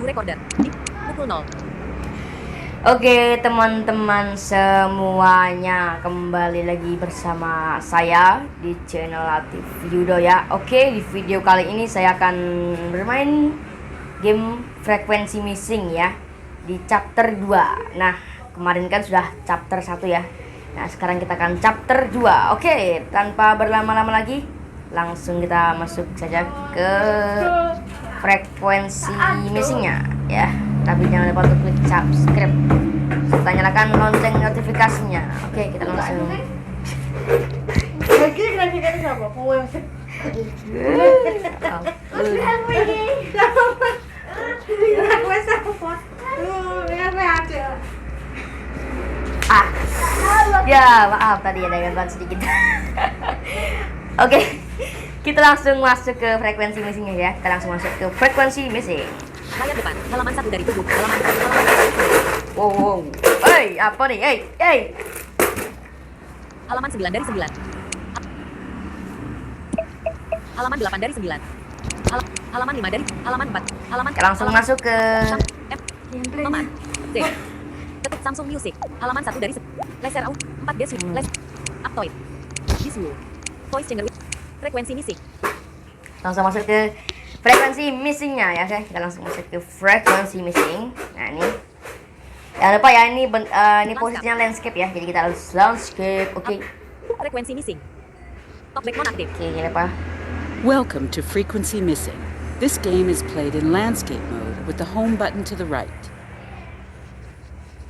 recorder. Pukul 0. Oke teman-teman semuanya, kembali lagi bersama saya di channel Latif Yudo ya. Oke, di video kali ini saya akan bermain game frekuensi missing ya, di chapter 2. Nah, kemarin kan sudah chapter 1 ya. Nah, sekarang kita akan chapter 2. Oke, tanpa berlama-lama lagi, langsung kita masuk saja ke frekuensi missingnya ya. Tapi jangan lupa untuk klik subscribe serta nyalakan lonceng notifikasinya. Oke, kita langsung. Ya maaf tadi ada gangguan sedikit. Oke, kita langsung masuk ke frekuensi missingnya ya. Kita langsung masuk ke frekuensi missing. Layar depan, halaman 1 dari 7, halaman. Wow. Hey, apa nih? Hey. Halaman 9 dari 9. Halaman 8 dari 9. Halaman 5 dari halaman 4. Halaman Kita langsung masuk ke Nomor C. Ketik Samsung Music. Halaman 1 dari 10. Laser out 4 desi. Les Aptoid. Bisu. Voice changer. Frekuensi missing. langsung masuk ke frekuensi missingnya ya. Oke, kita langsung masuk ke frekuensi missing. Nah, ini jangan lupa ya, ini posisinya landscape ya, jadi kita harus landscape. Oke. Frekuensi missing. Talkback nonaktif. Oke, jangan lupa. Welcome to Frequency Missing. This game is played in landscape mode with the home button to the right.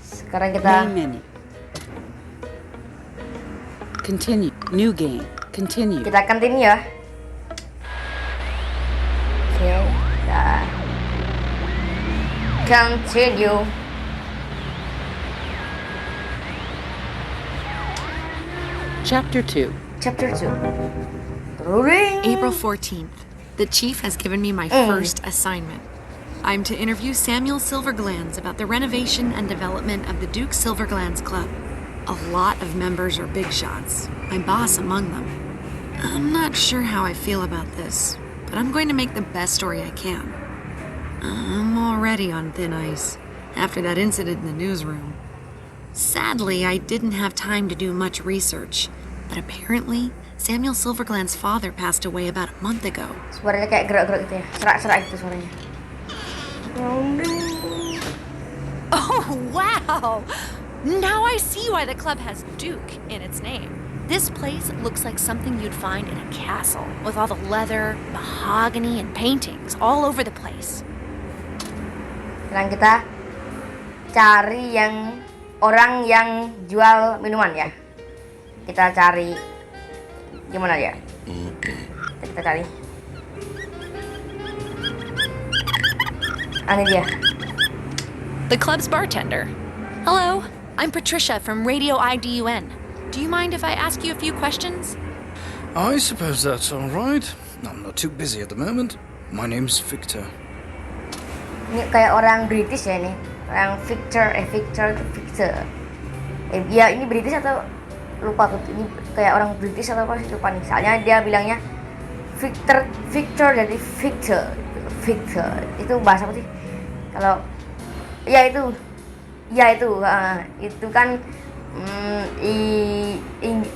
Sekarang kita Main menu. Continue. New game. Continue. kita continue ya. Oke, kita continue. Chapter 2. Chapter 2. Rolling. April 14th. The chief has given me my first assignment. I'm to interview Samuel Silverglands about the renovation and development of the Duke Silverglands Club. A lot of members are big shots, my boss among them. I'm not sure how I feel about this, but I'm going to make the best story I can. I'm already on thin ice after that incident in the newsroom. Sadly, I didn't have time to do much research, but apparently Samuel Silvergland's father passed away about a month ago. Suaranya kayak gerak-gerak gitu ya. Serak-serak gitu suaranya. Oh, wow! Now I see why the club has Duke in its name. This place looks like something you'd find in a castle, with all the leather, mahogany, and paintings all over the place. Sekarang kita cari orang yang jual minuman ya. Kita cari gimana ya? Kita cari. Ini dia. The club's bartender. Hello, I'm Patricia from Radio IDUN. Do you mind if I ask you a few questions? I suppose that's all right. I'm not too busy at the moment. My name's Victor. Ini kayak orang British ya ini. Orang Victor. Ya ini British atau lupa tuh. Ini kayak orang British atau apa sih, lupa nih. Soalnya dia bilangnya Victor jadi Victor. Itu bahasa apa sih? Kalau itu kan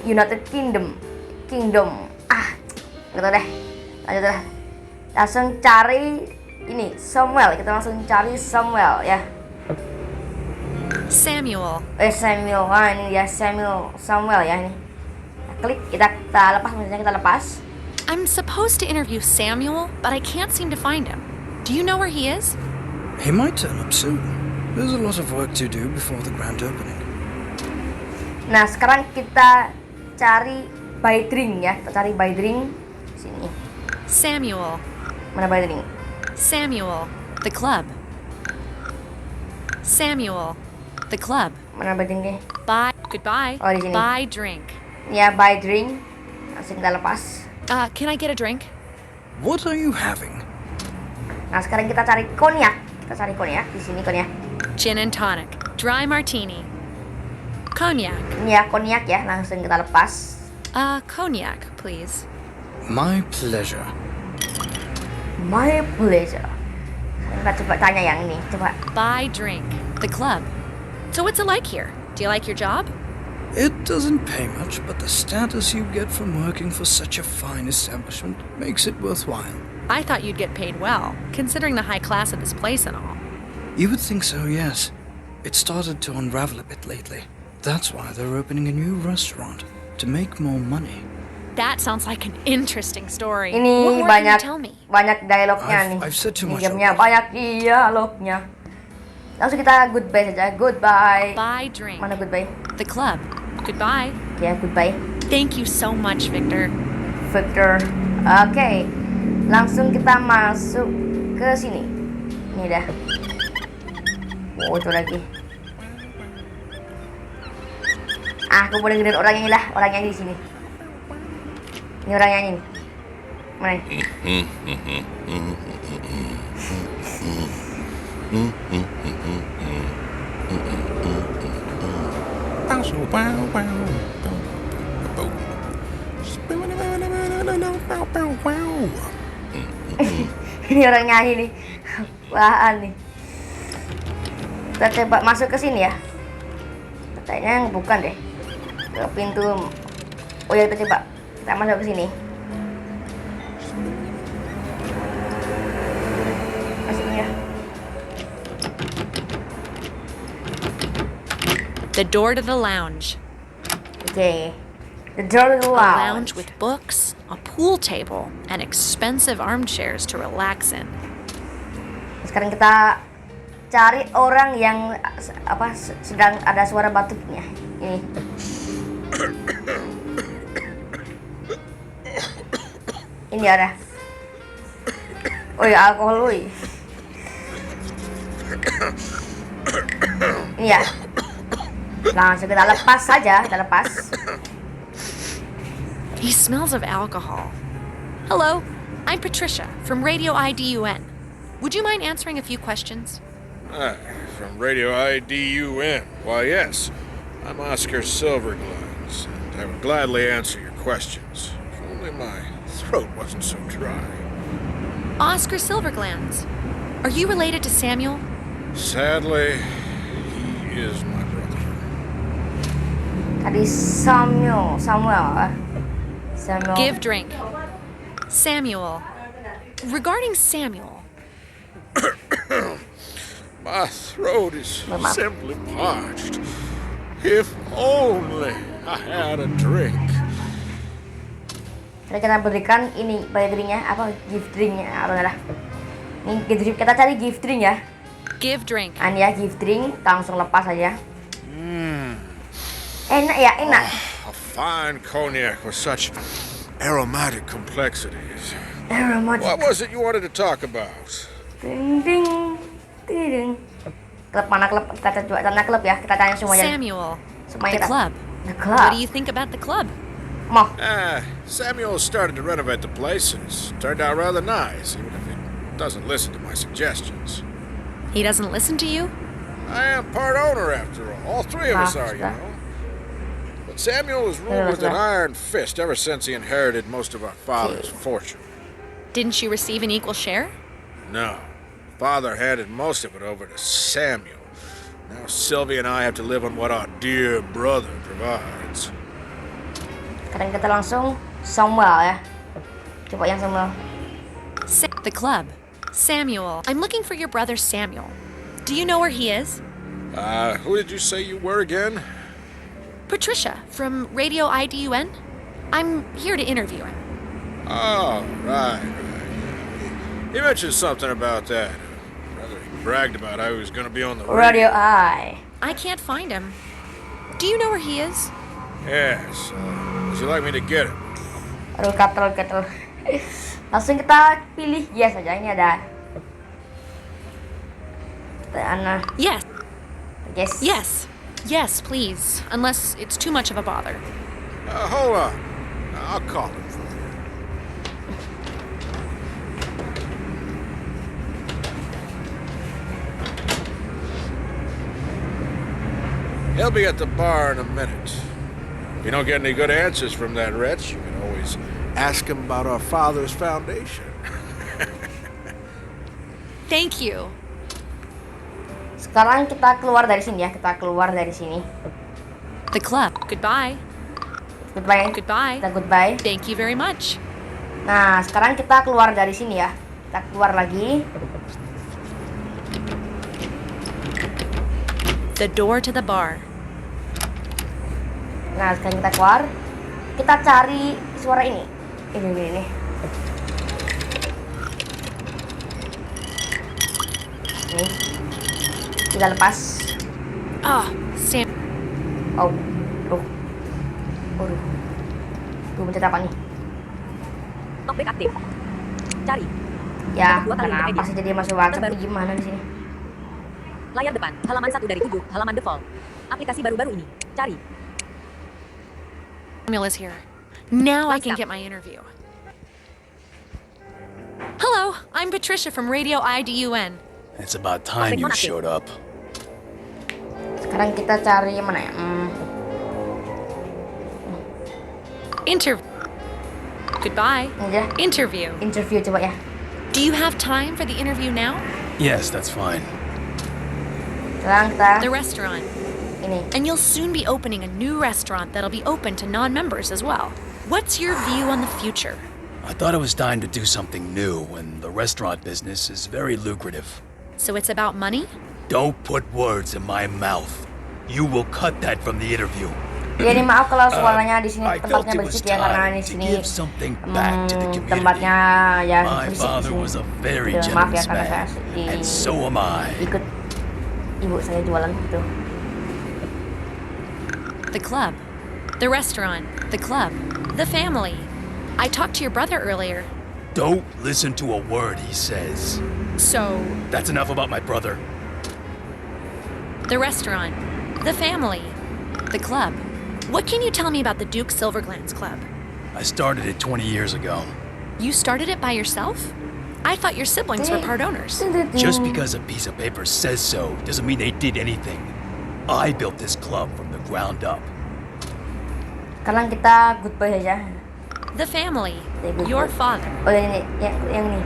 United Kingdom. Nggak tahu deh. Lanjut lah. Langsung cari ini Samuel. Kita langsung cari Samuel ya. Samuel. Samuel. Wah, ini dia Samuel ya ini. Klik, kita lepas, misalnya kita lepas. I'm supposed to interview Samuel, but I can't seem to find him. Do you know where he is? He might turn up soon. There's a lot of work to do before the grand opening. Nah, sekarang kita cari buy drink ya. Kita cari buy drink sini. Samuel. Mana buy drink? Samuel. The club. Samuel. The club. Mana buy drink deh? Goodbye. Oh, di sini. Buy drink. Ya, buy drink. Langsung kita lepas. Can I get a drink? What are you having? Nah, sekarang kita cari konyak. Kita cari konyak di sini, konyak. Gin and tonic. Dry martini. Cognac. Ini ya konyak ya, langsung kita lepas. Cognac, please. My pleasure. My pleasure. Kita coba tanya yang ini, coba. Buy drink. The club. So what's it like here? Do you like your job? It doesn't pay much, but the status you get from working for such a fine establishment makes it worthwhile. I thought you'd get paid well, considering the high class of this place and all. You would think so, yes. It started to unravel a bit lately. That's why they're opening a new restaurant, to make more money. That sounds like an interesting story. Ini What more banyak can you tell me? banyak dialognya nih. I've said too much Gamenya already. banyak dialognya. Langsung kita goodbye saja. Goodbye. Buy drink. Mana goodbye? The club. Goodbye. Oke, goodbye. Thank you so much, Victor. Victor. Oke. Langsung kita masuk ke sini. Ini dah. Oh, itu lagi. Aku boleh dengerin orang yang lah, orang yang di sini. Ini orang yang ini. Mana? Ini orang nyanyi nih. Wahan nih. Kita coba masuk ke sini ya. Kayaknya bukan deh. Ke pintu. Oh ya, kita coba. Kita masuk ke sini. Masuk ya. The door to the lounge. Oke. The door to the A lounge. lounge with books, a pool table, and expensive armchairs to relax in. Sekarang kita cari orang yang sedang ada suara batuknya. Ini. Ini ada. Oh ya, alkohol woi. Ini ya. Langsung kita lepas saja, kita lepas. He smells of alcohol. Hello, I'm Patricia from Radio IDUN. Would you mind answering a few questions? From Radio IDUN. Why, yes. I'm Oscar Silverglands, and I would gladly answer your questions. If only my throat wasn't so dry. Oscar Silverglands. Are you related to Samuel? Sadly, he is my brother. Tadi Samuel. Give drink. Samuel. Regarding Samuel. My throat is simply parched. If only I had a drink. Kita berikan ini buy drinknya apa gift drinknya apa enggak lah. Ini gift drink, kita cari gift drink ya. Give drink. Ya gift drink, kita langsung lepas aja. Enak ya, enak. A fine cognac with such aromatic complexities. Aromatic. What was it you wanted to talk about? Ding ding ding. Klub mana klub? Kita coba tanya klub ya. Kita tanya semuanya. Samuel. Semuanya The kita. club. The club. What do you think about the club? Mau. Samuel started to renovate the place, and it's turned out rather nice, even if he doesn't listen to my suggestions. He doesn't listen to you? I am part owner, after all. All three of us are, you know. But Samuel has ruled with an iron fist ever since he inherited most of our father's fortune. Didn't you receive an equal share? No. Father handed most of it over to Samuel. Now Sylvia and I have to live on what our dear brother provides. Sekarang kita langsung Samuel ya. Coba yang Samuel. The club. Samuel. I'm looking for your brother Samuel. Do you know where he is? Who did you say you were again? Patricia from Radio IDUN. I'm here to interview him. Oh, right. He mentioned something about that. Rather, he bragged about how he was going to be on the Radio I. I can't find him. Do you know where he is? Yes. Would you like me to get him? Aduh, gatel. Langsung kita pilih yes aja. Ini ada. Anna. Yes. Yes. Yes. Yes, please. Unless it's too much of a bother. Hold on. I'll call him for you. He'll be at the bar in a minute. If you don't get any good answers from that wretch, you can always ask him about our father's foundation. Thank you. Sekarang kita keluar dari sini ya. Kita keluar dari sini. The club. Goodbye. Goodbye. Goodbye. Kita goodbye. Thank you very much. Nah, sekarang kita keluar dari sini ya. Kita keluar lagi. The door to the bar. Nah, sekarang kita keluar. Kita cari suara ini. Ini. Nih. Kita lepas. Sam. Oh. Tuh mencet apa nih? Talkback aktif. Cari. Ya, Dua kali kenapa Wikipedia. sih jadi masuk WhatsApp? Terbaru. Gimana di sini? Layar depan, halaman 1 dari 7, halaman default. Aplikasi baru-baru ini. Cari. Samuel is here. Now I can Stop. get my interview. Hello, I'm Patricia from Radio IDUN. It's about time you showed up. Sekarang kita cari mana ya? Goodbye. Ini aja. Interview. Interview coba ya. Do you have time for the interview now? Yes, that's fine. Sekarang kita The restaurant. ini. And you'll soon be opening a new restaurant that'll be open to non-members as well. What's your view on the future? I thought it was time to do something new, and the restaurant business is very lucrative. So it's about money? Don't put words in my mouth. You will cut that from the interview. Ya ini maaf kalau suaranya di sini I felt tempatnya it was berisik ya karena time di to sini give something back to the community. tempatnya ya My berisik di father sini. was a very Udah, maaf ya generous karena saya man, and so am I. ikut ibu saya jualan gitu. The club. The restaurant. The club. The family. I talked to your brother earlier. Don't listen to a word he says. So, That's enough about my brother. the restaurant. The family. The club. What can you tell me about the Duke Silverglands Club? I started it 20 years ago. You started it by yourself? I thought your siblings were part owners. Just because a piece of paper says so doesn't mean they did anything. I built this club from the ground up. Sekarang kita goodbye saja. The family. Say goodbye. Your father. Oh ini yang ini.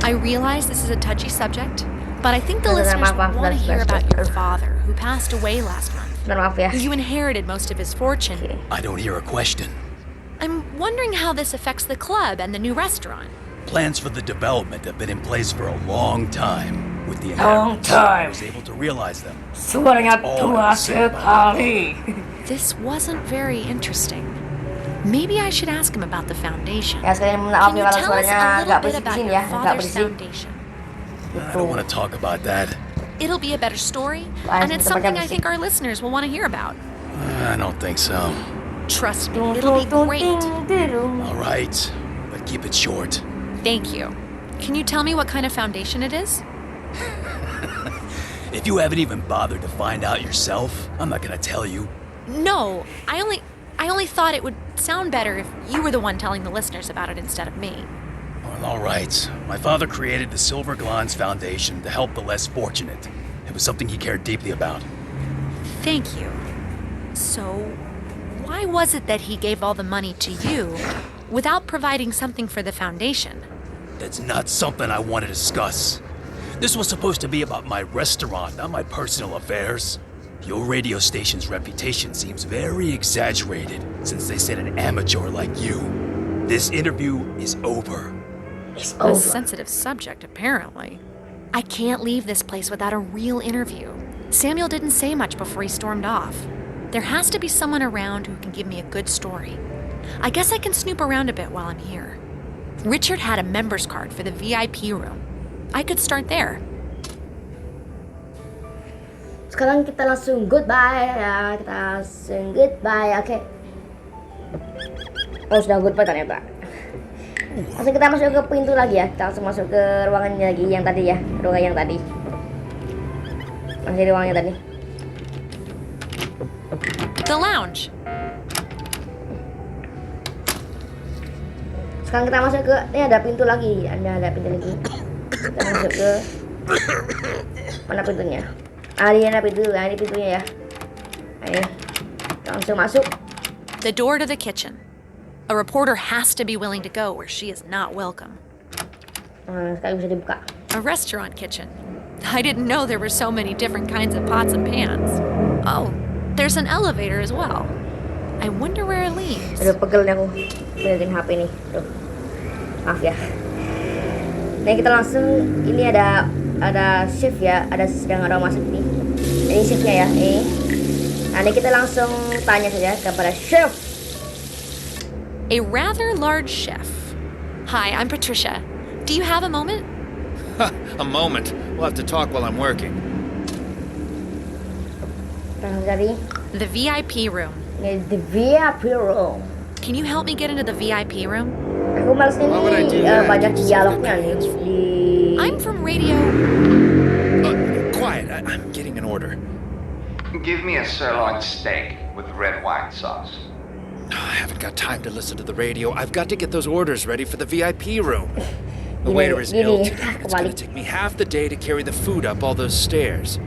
I realize this is a touchy subject, but I think the No, no, no, listeners maaf, want to maaf, hear maaf, about maaf. your father, who passed away last month. Maaf ya. You inherited most of his fortune. Oke. I don't hear a question. I'm wondering how this affects the club and the new restaurant. Plans for the development have been in place for a long time. With the Long inheritance, time. I was able to realize them. Suaranya tua sekali. This wasn't very interesting. Maybe I should ask him about the foundation. Ya sekali maaf Can ya you kalau tell us suaranya a agak little bit berisik di about sini your ya, agak father's berisik. foundation? I don't want to talk about that. It'll be a better story, Why, and it's tempatnya something I berisik. think our listeners will want to hear about. I don't think so. Trust me, it'll be great. All right, but keep it short. Thank you. Can you tell me what kind of foundation it is? If you haven't even bothered to find out yourself, I'm not gonna tell you. No, I only thought it would sound better if you were the one telling the listeners about it instead of me. Well, all right. My father created the Silverglands Foundation to help the less fortunate. It was something he cared deeply about. Thank you. So, why was it that he gave all the money to you without providing something for the foundation? That's not something I want to discuss. This was supposed to be about my restaurant, not my personal affairs. Your radio station's reputation seems very exaggerated since they sent an amateur like you. This interview is over. It's A over. sensitive subject, apparently. I can't leave this place without a real interview. Samuel didn't say much before he stormed off. There has to be someone around who can give me a good story. I guess I can snoop around a bit while I'm here. Richard had a member's card for the VIP room. I could start there. Sekarang kita langsung goodbye ya, kita langsung goodbye, oke. Oh sudah goodbye ternyata. Langsung kita masuk ke pintu lagi ya, kita langsung masuk ke ruangannya lagi yang tadi ya, ruangan yang tadi. Masih di ruangannya tadi. The lounge. Sekarang kita masuk ke, ini ada pintu lagi, ada pintu lagi. Kita masuk ke mana pintunya? Ini ada pintu, ini pintunya ya. Ayo, langsung masuk. The door to the kitchen. A reporter has to be willing to go where she is not welcome. Sekarang bisa dibuka. A restaurant kitchen. I didn't know there were so many different kinds of pots and pans. Oh, there's an elevator as well. I wonder where it leads. Aduh, pegel nih aku pegang HP nih. Tuh. Maaf ya. Nah, kita langsung ini ada chef ya, ada sedang orang masak nih. Ini chefnya ya, ini. Nah, ini kita langsung tanya saja kepada chef. A rather large chef. Hi, I'm Patricia. Do you have a moment? A moment. We'll have to talk while I'm working. Langsung cari. The VIP room. Ini the VIP room. Can you help me get into the VIP room? Aku males nih Why would I do that? banyak Just dialognya got my nih hands full. di. I'm from radio. Quiet. I'm getting an order. Give me a sirloin steak with red wine sauce. I haven't got time to listen to the radio. I've got to get those orders ready for the VIP room. The Gini, waiter is gini. ill today. It's going Kebalik. to take me half the day to carry the food up all those stairs.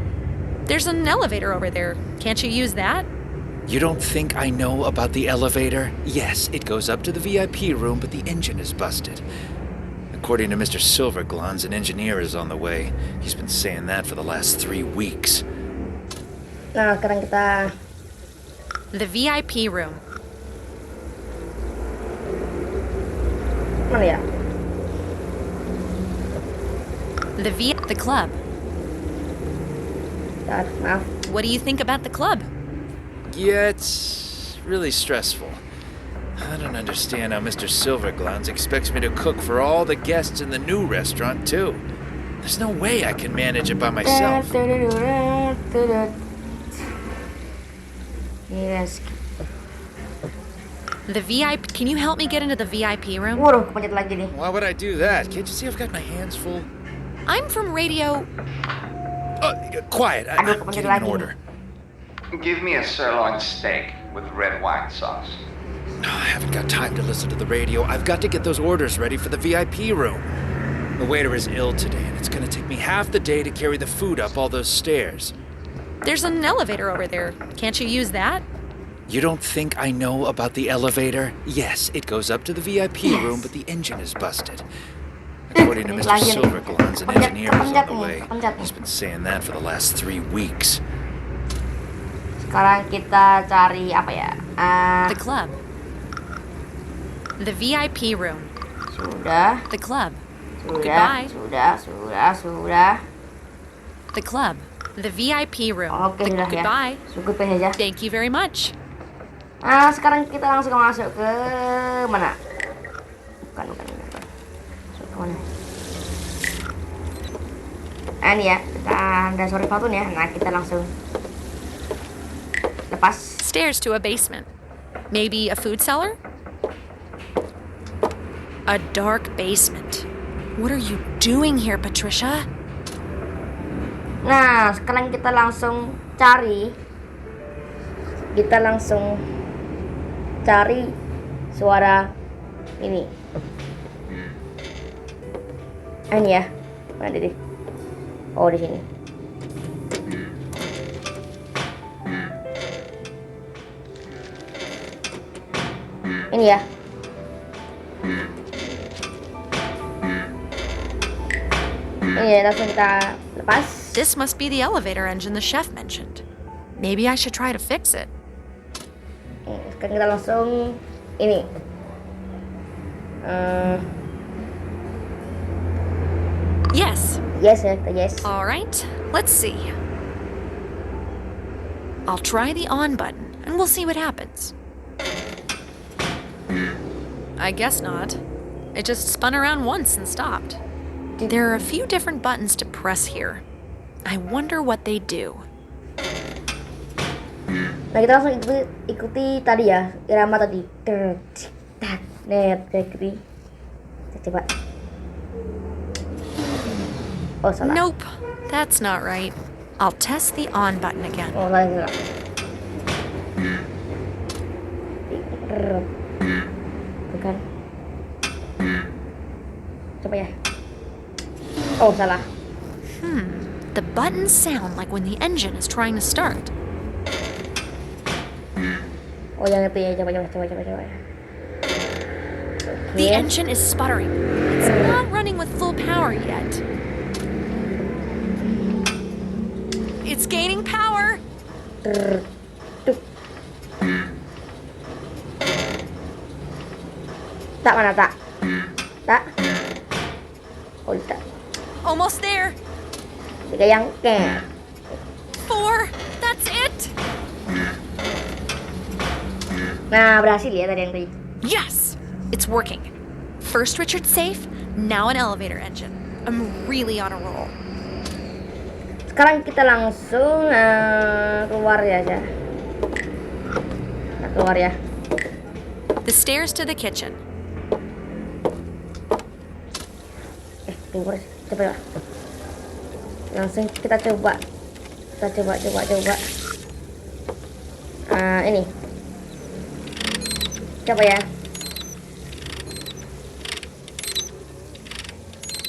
There's an elevator over there. Can't you use that? You don't think I know about the elevator? Yes, it goes up to the VIP room, but the engine is busted. According to Mr. Silverglans, an engineer is on the way. He's been saying that for the last 3 weeks. Nah, sekarang kita The VIP room. mana ya? The club. Bentar, maaf. What do you think about the club? Yeah, it's really stressful. I don't understand how Mr. Silverglans expects me to cook for all the guests in the new restaurant, too. There's no way I can manage it by myself. Yes. The VIP. Can you help me get into the VIP room? Waduh, kepencet lagi nih. Why would I do that? Can't you see I've got my hands full? I'm from radio. Quiet. Aduh, I'm kepencet getting an lagi. order. Give me a sirloin steak with red wine sauce. I haven't got time to listen to the radio. I've got to get those orders ready for the VIP room. The waiter is ill today, and it's going to take me half the day to carry the food up all those stairs. There's an elevator over there. Can't you use that? You don't think I know about the elevator? Yes, it goes up to the VIP room, but the engine is busted. According to Mr. Silverglans, an engineer is on the way. He's been saying that for the last 3 weeks. Sekarang kita cari apa ya? The club. The VIP room. Sudah, The club. sudah, Goodbye. sudah. The club. The VIP room. Oke, sudah ya. Goodbye. Cukup ya saja. Thank you very much. Nah, sekarang kita langsung masuk ke mana? Bukan. Masuk ke mana? Ini ya, kita ada sorry Fatun ya. Nah, kita langsung lepas. Stairs to a basement. Maybe a food cellar? A dark basement. What are you doing here, Patricia? Nah, sekarang kita langsung cari. Kita langsung cari suara ini. Ini ya. Mana deh? Oh, di sini. Ini ya. Ini ya, langsung kita lepas. This must be the elevator engine the chef mentioned. Maybe I should try to fix it. Sekarang kita langsung ini. Yes. Yes ya, kita yes. All right. Let's see. I'll try the on button and we'll see what happens. I guess not. It just spun around once and stopped. There are a few different buttons to press here. I wonder what they do. Nah, kita langsung ikuti tadi ya, irama tadi. Net, ikuti. Coba. Oh, salah. Nope, that's not right. I'll test the on button again. Oh, salah. Bukan. Coba ya. Oh, salah. The buttons sound like when the engine is trying to start. Oh, yang itu ya. Coba. The Oke. engine is sputtering. It's not running with full power yet. It's gaining power. Tuk. Tak mana tak? Tak. Oh tak. Almost there. Tiga yang ke. 4. That's it. Nah, berhasil ya tadi yang tadi. Yes, it's working. First Richard's safe, now an elevator engine. I'm really on a roll. Sekarang kita langsung keluar ya aja. Kita keluar ya. The stairs to the kitchen. Keluar. Coba. Langsung kita coba. Kita coba. Ini. Coba ya.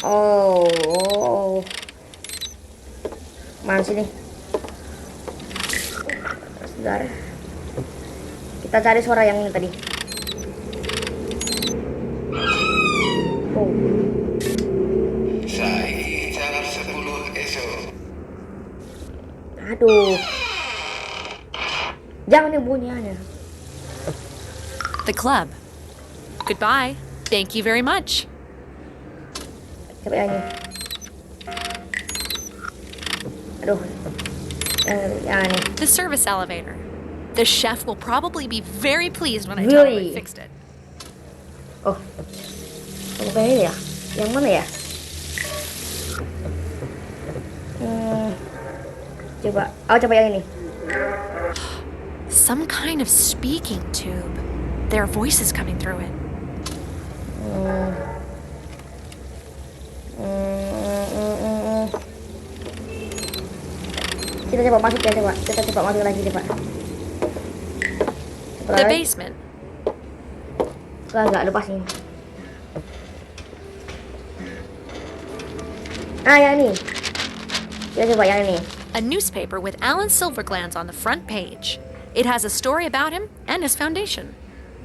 Oh. Mana sini? Sebentar. Kita cari suara yang ini tadi. Oh. Aduh. Jangan yang bunyiannya. The club. Goodbye. Thank you very much. Coba yang ini. Aduh. Yang ini. The service elevator. The chef will probably be very pleased when I tell him I Really? fixed it. Oh. Coba ini ya. Yang mana ya? Coba. Oh, coba yang ini. Some kind of speaking tube. There are voices coming through it. Kita coba masuk ya, coba. Kita coba masuk lagi, coba. The basement. Enggak lepas ini. Yang ini. Kita coba yang ini. A newspaper with Alan Silverglands on the front page. It has a story about him and his foundation.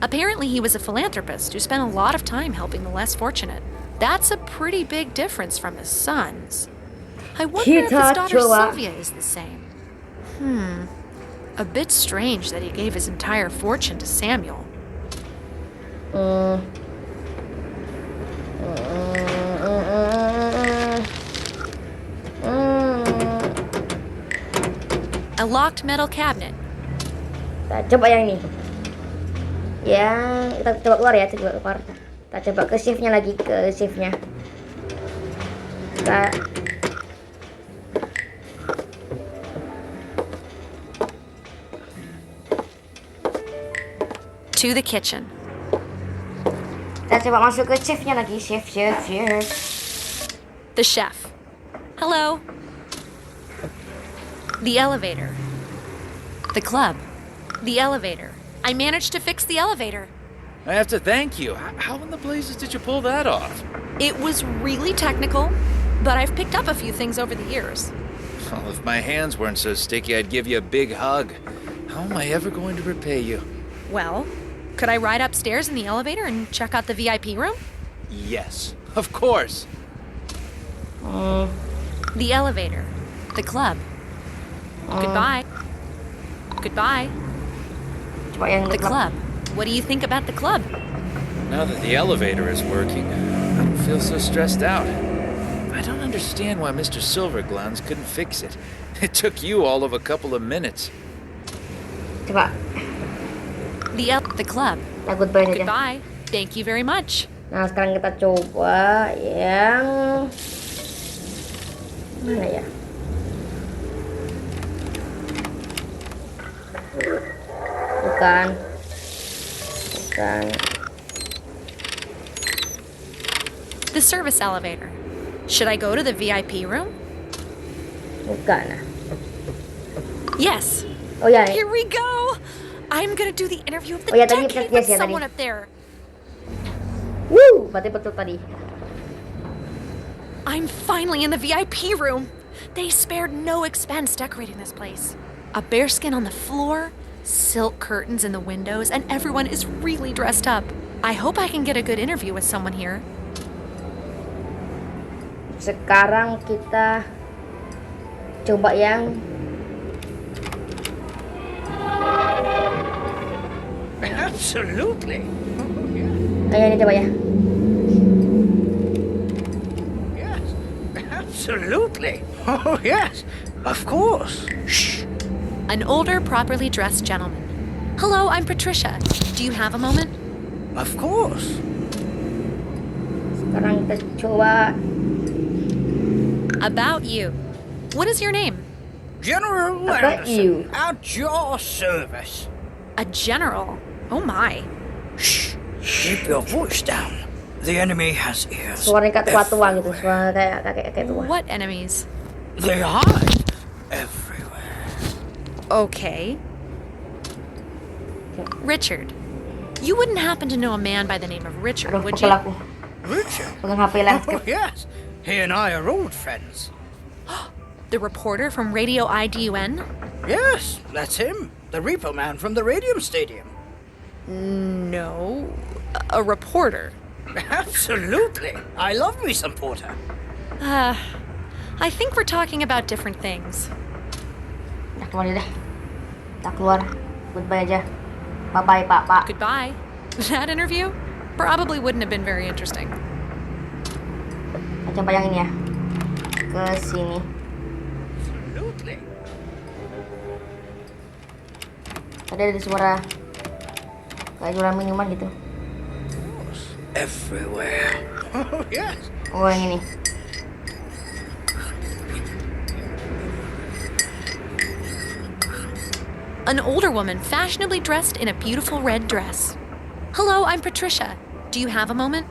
Apparently, he was a philanthropist who spent a lot of time helping the less fortunate. That's a pretty big difference from his sons. I wonder if his daughter Sylvia is the same. A bit strange that he gave his entire fortune to Samuel. A locked metal cabinet. Kita coba yang ini. Yang kita coba keluar ya, coba keluar. Kita coba ke shift-nya lagi, ke shift-nya. Kita To the kitchen. Kita coba masuk ke shift-nya lagi, shift. The chef. Hello. The elevator. The club. The elevator. I managed to fix the elevator. I have to thank you. How in the blazes did you pull that off? It was really technical, but I've picked up a few things over the years. Well, if my hands weren't so sticky, I'd give you a big hug. How am I ever going to repay you? Well, could I ride upstairs in the elevator and check out the VIP room? Yes, of course. The elevator. The club. Goodbye. Goodbye. Coba yang The club. What do you think about the club? Now that the elevator is working, I don't feel so stressed out. I don't understand why Mr. Silverglands couldn't fix it. It took you all of a couple of minutes. Coba. The club. Kita goodbye aja. Goodbye. Thank you very much. Nah, sekarang kita coba yang mana ya? Bukan. The service elevator. Should I go to the VIP room? Bukan. Yes. Oh ya. Here we go. I'm gonna do the interview of the Oh ya, tadi decade yes with ya tadi. someone up there. Berarti betul tadi. I'm finally in the VIP room. They spared no expense decorating this place. A bearskin on the floor, silk curtains in the windows, and everyone is really dressed up. I hope I can get a good interview with someone here. Sekarang kita coba yang Absolutely. Ayan, ito ba ya? Yes. Absolutely. Oh, yes. Of course. Shh. An older, properly dressed gentleman. Hello, I'm Patricia. Do you have a moment? Of course. Sekarang kita coba. About you. What is your name? General About you. Anderson, at your service. A general. Oh my. Shh. Keep your voice down. The enemy has ears. Suaranya kayak tua-tua gitu, suara kayak kakek tua. What enemies? They hide everywhere. Okay. Richard. You wouldn't happen to know a man by the name of Richard, Aduh, would pegel you? aku. Richard? Pegang HP landscape. Oh, yes. He and I are old friends. The reporter from Radio IDUN? Yes, that's him. The repo man from the Radium Stadium. No. A reporter. Absolutely. I love me some porter. I think we're talking about different things. Udah keluar deh. Kita keluar. Goodbye aja. Bye-bye, Pak. Goodbye. That interview probably wouldn't have been very interesting. Kita coba yang ini ya. Ke sini. Absolutely. Tadi ada suara kayak suara minuman gitu. Everywhere. Oh, yes. Oh, yang ini. An older woman fashionably dressed in a beautiful red dress. Hello, I'm Patricia. Do you have a moment?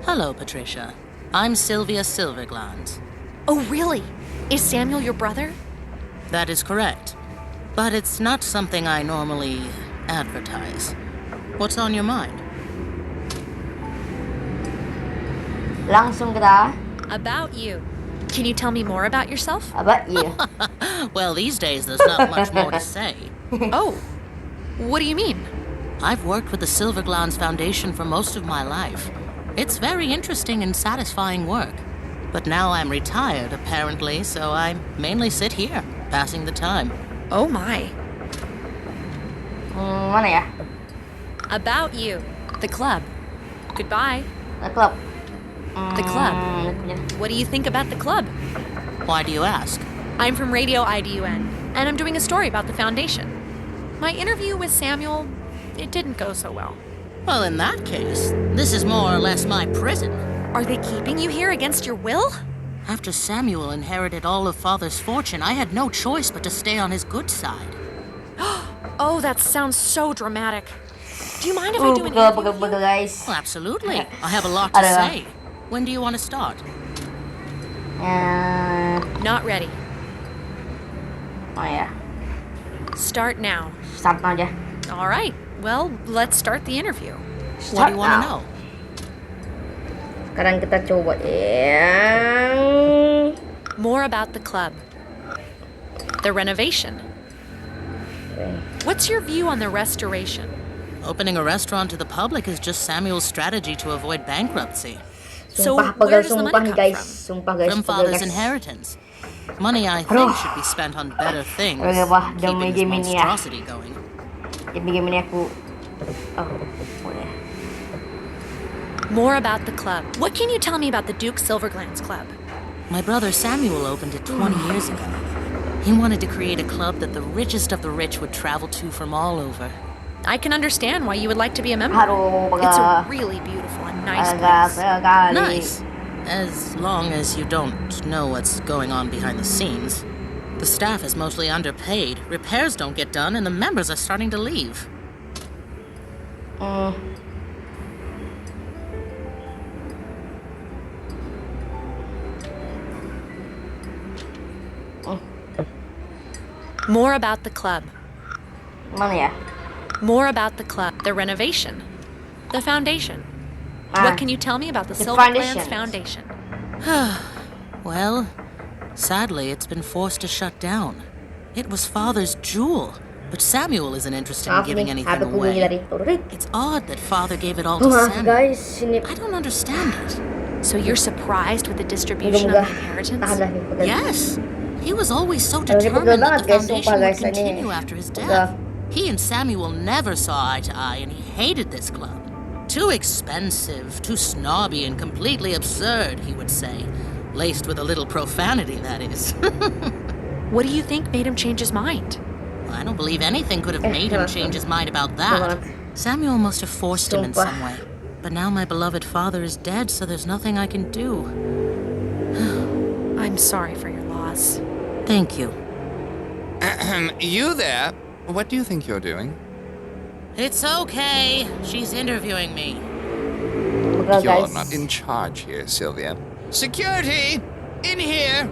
Hello, Patricia. I'm Sylvia Silverglands. Oh, really? Is Samuel your brother? That is correct. But it's not something I normally advertise. What's on your mind? Langsung kita. About you. Can you tell me more about yourself? About you. Well, these days there's not much more to say. Oh, what do you mean? I've worked with the Silverglands Foundation for most of my life. It's very interesting and satisfying work. But now I'm retired, apparently, so I mainly sit here, passing the time. Oh my. Mana ya? About you. The club. Goodbye. The club. The club. What do you think about the club? Why do you ask? I'm from Radio IDUN, and I'm doing a story about the foundation. My interview with Samuel, it didn't go so well. Well, in that case, this is more or less my prison. Are they keeping you here against your will? After Samuel inherited all of Father's fortune, I had no choice but to stay on his good side. Oh, that sounds so dramatic. Do you mind if I do an interview with you? Guys. Well, absolutely. I have a lot to say. When do you want to start? Not ready. Oh ya. Start now. Start aja. All right. Well, let's start the interview. What do you want to know? Sekarang kita coba yang more about the club. The renovation. What's your view on the restoration? Opening a restaurant to the public is just Samuel's strategy to avoid bankruptcy. So where does the money come from? Sumpah guys. From Father's inheritance. Money I think should be spent on better things. Keeping this monstrosity going. Game ini aku. Oh, boleh. More about the club. What can you tell me about the Duke Silverglands Club? My brother Samuel opened it 20 years ago. He wanted to create a club that the richest of the rich would travel to from all over. I can understand why you would like to be a member. Aduh, It's a really beautiful and nice place. Nice. As long as you don't know what's going on behind the scenes. The staff is mostly underpaid, repairs don't get done, and the members are starting to leave. More about the club. Mana ya? More about the club. The renovation. The foundation. What can you tell me about the Silverglands Foundation? Well, sadly, it's been forced to shut down. It was Father's jewel, but Samuel isn't interested in giving anything away. It's odd that Father gave it all to Samuel. I don't understand it. So you're surprised with the distribution of the inheritance? Yes. He was always so determined that the foundation would continue after his death. He and Samuel never saw eye to eye, and he hated this club. Too expensive, too snobby, and completely absurd, he would say. Laced with a little profanity, that is. What do you think made him change his mind? I don't believe anything could have made him change his mind about that. Samuel must have forced him in some way. But now my beloved father is dead, so there's nothing I can do. I'm sorry for your loss. Thank you. You there? What do you think you're doing? It's okay. She's interviewing me. You're not in charge here, Sylvia. Security! In here!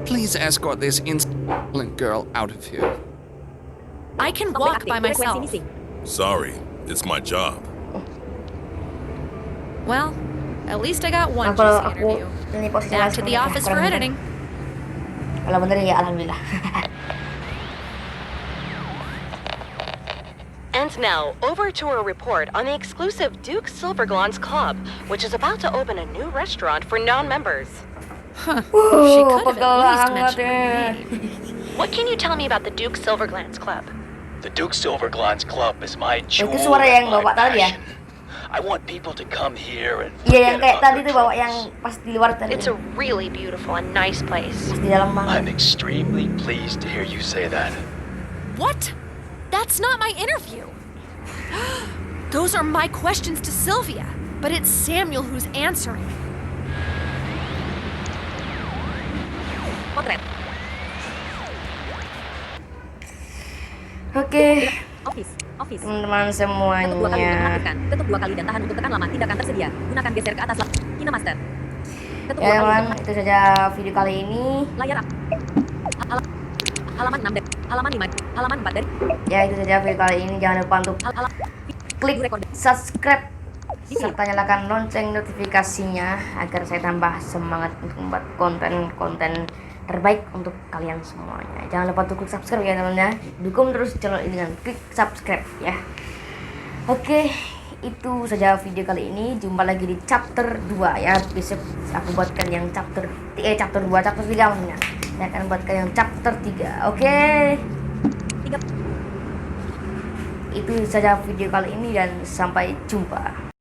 Please escort this insolent girl out of here. I can walk by myself. Sorry, it's my job. Well, at least I got one juicy interview. Back to the office for editing. Kalau bener ya alhamdulillah. And now, over to a report on the exclusive Duke Silverglans Club, which is about to open a new restaurant for non-members. Huh. She could have at least mentioned my name. What can you tell me about the Duke Silverglans Club? The Duke Silverglans Club is my jewel. Itu suara yang bawa tadi ya? I want people to come here and Iya, yang kayak tadi tuh bawa yang pas di luar tadi. It's a really beautiful and nice place. Pas di dalam banget. I'm extremely pleased to hear you say that. What? That's not my interview. Those are my questions to Sylvia, but it's Samuel who's answering. Potret. Oke. Office. Teman-teman semuanya. Ketuk 2 kali dan tahan untuk tekan lama. Tindakan tersedia. Gunakan geser ke atas. Kinemaster. Ketuk 2 Ya kali. teman, itu saja video kali ini. Layar up. Halaman 6 dari halaman 5. Halaman 4 dari. Ya itu saja video kali ini. Jangan lupa untuk klik subscribe serta nyalakan lonceng notifikasinya agar saya tambah semangat untuk membuat konten-konten terbaik untuk kalian semuanya. Jangan lupa untuk klik subscribe ya teman-teman. Dukung terus channel ini dengan klik subscribe ya. Oke, itu saja video kali ini. Jumpa lagi di chapter 2 ya. Besok aku buatkan yang chapter 2, chapter 3 maksudnya. Saya akan buatkan yang chapter 3. Oke. Itu saja video kali ini dan sampai jumpa.